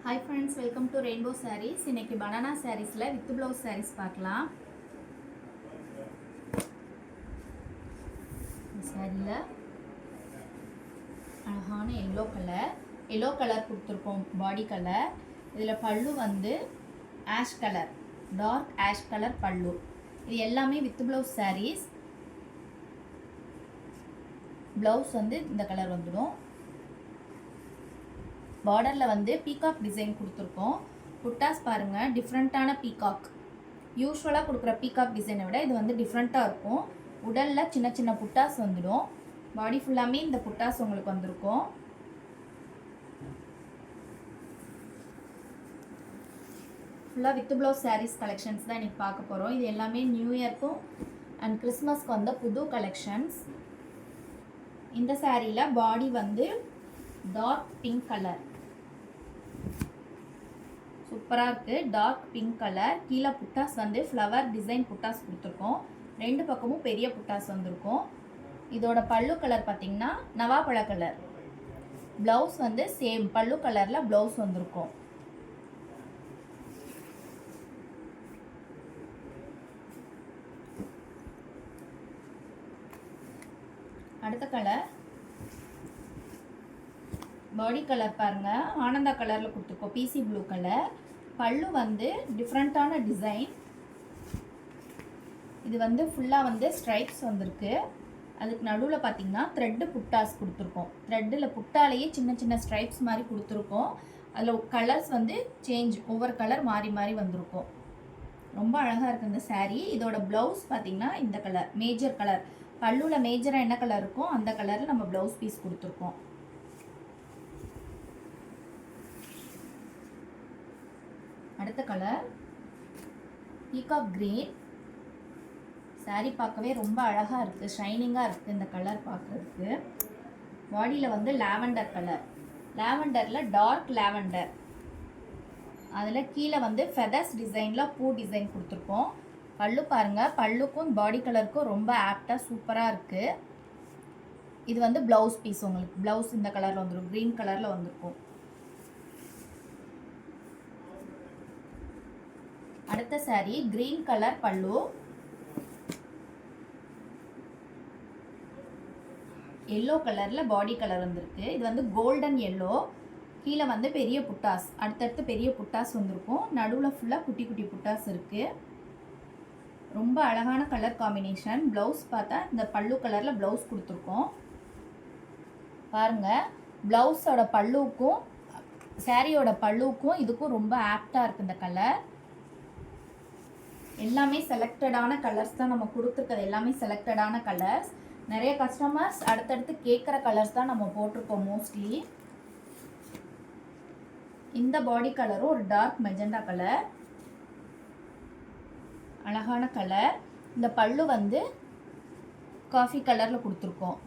Hi friends, welcome to Rainbow Sarees. இன்னைக்கு banana sareesல with blouse sarees பார்க்கலாம். இந்த சாரியில அழகான yellow கலர் கொடுத்துருக்கோம் பாடி கலர். இதில் பல்லு வந்து ash colour, dark ash colour பல்லு. இது எல்லாமே வித் blouse sarees. ப்ளவுஸ் வந்து இந்த கலர் வந்துடும். பார்டரில் வந்து பீகாக் டிசைன் கொடுத்துருக்கோம். புட்டாஸ் பாருங்கள், டிஃப்ரெண்ட்டான பீகாக். யூஸ்வலாக கொடுக்குற பீகாக் டிசைனை விட இது வந்து டிஃப்ரெண்ட்டாக இருக்கும். உடலில் சின்ன சின்ன புட்டாஸ் வந்துடும். பாடி ஃபுல்லாமே இந்த புட்டாஸ் உங்களுக்கு வந்திருக்கும். ஃபுல்லாக வித் ப்ளவுஸ் சாரீஸ் கலெக்ஷன்ஸ் தான் இன்றைக்கி பார்க்க போகிறோம். இது எல்லாமே நியூ இயர்க்கும் அண்ட் கிறிஸ்மஸ்க்கு வந்த புது கலெக்ஷன்ஸ். இந்த சாரியில் பாடி வந்து டார்க் பிங்க் கலர், சூப்பராக இருக்குது. Dark pink colour. கீழே புட்டாஸ் வந்து ஃப்ளவர் டிசைன் புட்டாஸ் கொடுத்துருக்கோம். ரெண்டு பக்கமும் பெரிய புட்டாஸ் வந்திருக்கும். இதோட பல்லு கலர் பார்த்திங்கன்னா நவாப்பழ கலர். ப்ளவுஸ் வந்து சேம் பல்லு கலரில் ப்ளவுஸ் வந்திருக்கும். அடுத்த கலர் பாடி கலர் பாருங்கள், ஆனந்தா கலரில் கொடுத்துருக்கோம். பிசி ப்ளூ கலர். பல்லு வந்து டிஃப்ரெண்ட்டான டிசைன். இது வந்து ஃபுல்லாக வந்து ஸ்ட்ரைப்ஸ் வந்திருக்கு. அதுக்கு நடுவில் பார்த்திங்கன்னா த்ரெட்டு புட்டாஸ் கொடுத்துருக்கோம். த்ரெட்டில் புட்டாலேயே சின்ன சின்ன ஸ்ட்ரைப்ஸ் மாதிரி கொடுத்துருக்கோம். அதில் கலர்ஸ் வந்து சேஞ்ச், ஒவ்வொரு கலர் மாறி மாறி வந்திருக்கும். ரொம்ப அழகாக இருக்குது இந்த சாரீ. இதோட ப்ளவுஸ் பார்த்திங்கன்னா இந்த கலர், மேஜர் கலர். பல்லுவில் மேஜராக என்ன கலர் இருக்கோ அந்த கலரில் நம்ம ப்ளவுஸ் பீஸ் கொடுத்துருக்கோம். அடுத்த கலர் பீகாக் கிரீன். சாரீ பார்க்கவே ரொம்ப அழகாக இருக்குது, ஷைனிங்காக இருக்குது இந்த கலர் பார்க்குறதுக்கு. பாடியில் வந்து லாவெண்டர் கலர். லாவெண்டரில் டார்க் லாவெண்டர். அதில் கீழே வந்து ஃபெதர்ஸ் டிசைனில் பூ டிசைன் கொடுத்துருக்கோம். பல்லு பாருங்கள், பல்லுக்கும் பாடி கலருக்கும் ரொம்ப ஆப்டாக சூப்பராக இருக்குது. இது வந்து ப்ளவுஸ் பீஸ். உங்களுக்கு ப்ளவுஸ் இந்த கலரில் வந்துடும், க்ரீன் கலரில் வந்திருக்கும். அடுத்த சாரீ கிரீன் கலர் பல்லு, எல்லோ கலரில் பாடி கலர் வந்திருக்கு. இது வந்து கோல்டன் எல்லோ. கீழே வந்து பெரிய புட்டாஸ், அடுத்தடுத்து பெரிய புட்டாஸ் வந்திருக்கும். நடுவில் ஃபுல்லாக குட்டி குட்டி புட்டாஸ் இருக்குது. ரொம்ப அழகான கலர் காம்பினேஷன். ப்ளவுஸ் பார்த்தா இந்த பல்லு கலரில் ப்ளவுஸ் கொடுத்துருக்கோம். பாருங்கள், ப்ளவுஸோட பல்லுவுக்கும் சாரியோட பல்லுவுக்கும் இதுக்கும் ரொம்ப ஆப்டாக இருக்குது இந்த கலர். எல்லாமே செலக்டடான கலர்ஸ் தான் நம்ம கொடுத்துருக்கிறது. எல்லாமே செலக்டடான கலர்ஸ். நிறைய கஸ்டமர்ஸ் அடுத்தடுத்து கேட்குற கலர்ஸ் தான் நம்ம போட்டிருக்கோம் மோஸ்ட்லி. இந்த பாடி கலரும் ஒரு டார்க் மெஜெண்டா கலர், அழகான கலர். இந்த பல்லு வந்து காஃபி கலரில் கொடுத்துருக்கோம்.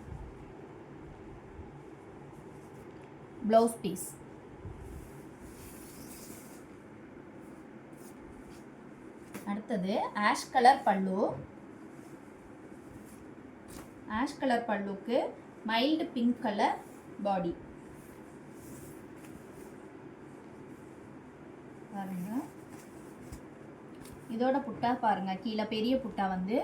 Blouse piece. அடுத்தது ஆஷ் கலர் பல்லு. ஆஷ் கலர் பல்லுக்கு மைல்டு பிங்க் கலர் பாடி. பாருங்க, இதோட புட்டா பாருங்க, கீழே பெரிய புட்டா வந்து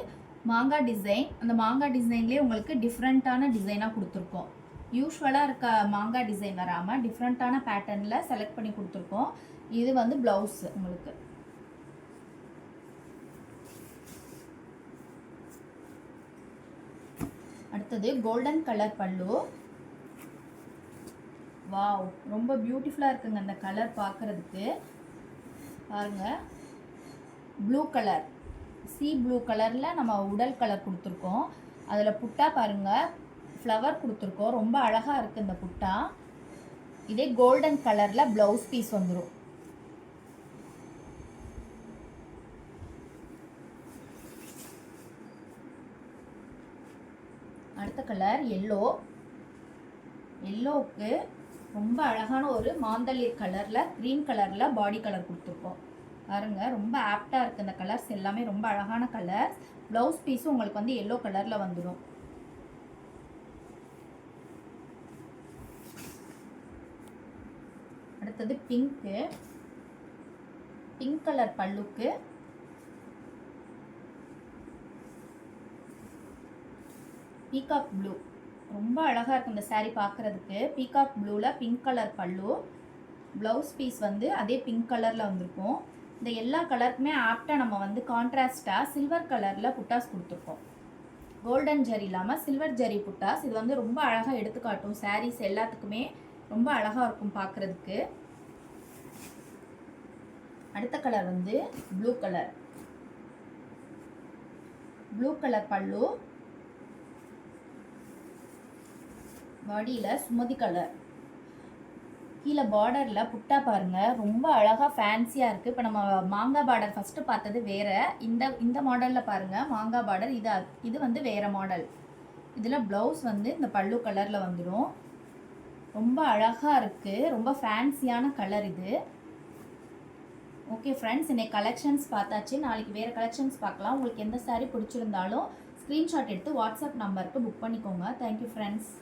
மாங்காய் டிசைன். அந்த மாங்காய் டிசைன்லேயே உங்களுக்கு டிஃப்ரெண்ட்டான டிசைனாக கொடுத்துருக்கோம். யூஸ்வலாக இருக்க மாங்காய் டிசைன் வராமல் டிஃப்ரெண்ட்டான பேட்டர்னில் செலக்ட் பண்ணி கொடுத்துருக்கோம். இது வந்து ப்ளவுஸு உங்களுக்கு. அடுத்தது கோல்டன் கலர் பல்லு. வாவ், ரொம்ப பியூட்டிஃபுல்லாக இருக்குங்க அந்த கலர் பார்க்குறதுக்கு. பாருங்கள், ப்ளூ கலர், சி ப்ளூ கலரில் நம்ம உடல் கலர் கொடுத்துருக்கோம். அதில் புட்டா பாருங்கள், ஃப்ளவர் கொடுத்துருக்கோம். ரொம்ப அழகாக இருக்குது இந்த புட்டா. இதே கோல்டன் கலரில் ப்ளவுஸ் பீஸ் வந்துடும். அடுத்த கலர் எல்லோ. எல்லோவுக்கு ரொம்ப அழகான ஒரு மாந்தளிர் கலரில் க்ரீன் கலரில் பாடி கலர் கொடுத்துருக்கோம். பாருங்கள், ரொம்ப ஆப்டாக இருக்குது இந்த கலர்ஸ் எல்லாமே. ரொம்ப அழகான கலர்ஸ். ப்ளவுஸ் பீஸும் உங்களுக்கு வந்து எல்லோ கலரில் வந்துடும். அடுத்தது அடுத்தது பிங்க்கு, பிங்க் கலர் பல்லுக்கு பீகாக் ப்ளூ. ரொம்ப அழகாக இருக்குது இந்த saree பார்க்குறதுக்கு. பீகாக் ப்ளூவில் பிங்க் கலர் பல்லு, ப்ளவுஸ் பீஸ் வந்து அதே பிங்க் கலரில் வந்திருக்கும். இந்த எல்லா கலருக்குமே ஆப்டாக நம்ம வந்து கான்ட்ராஸ்டாக சில்வர் கலரில் புட்டாஸ் கொடுத்துருக்கோம். கோல்டன் ஜரி இல்லாமல் சில்வர் ஜரி புட்டாஸ். இது வந்து ரொம்ப அழகாக எடுத்துக்காட்டும். sarees எல்லாத்துக்குமே ரொம்ப அழகாக இருக்கும் பார்க்குறதுக்கு. அடுத்த கலர் வந்து ப்ளூ கலர். ப்ளூ கலர் பல்லு, பாடியில் சுமதி கலர். கீழே பார்டரில் புட்டா பாருங்கள், ரொம்ப அழகாக ஃபேன்சியாக இருக்குது. இப்போ நம்ம மாங்காய் பார்டர் ஃபஸ்ட்டு பார்த்தது வேறு. இந்த மாடலில் பாருங்கள் மாங்காய் பார்டர். இது வந்து வேறு மாடல். இதில் ப்ளவுஸ் வந்து இந்த பல்லு கலரில் வந்துடும். ரொம்ப அழகாக இருக்குது. ரொம்ப ஃபேன்சியான கலர் இது. ஓகே ஃப்ரெண்ட்ஸ், இன்னைக்கு கலெக்ஷன்ஸ் பார்த்தாச்சு. நாளைக்கு வேறு கலெக்ஷன்ஸ் பார்க்கலாம். உங்களுக்கு எந்த saree பிடிச்சிருந்தாலும் ஸ்க்ரீன்ஷாட் எடுத்து வாட்ஸ்அப் நம்பருக்கு புக் பண்ணிக்கோங்க. Thank you friends.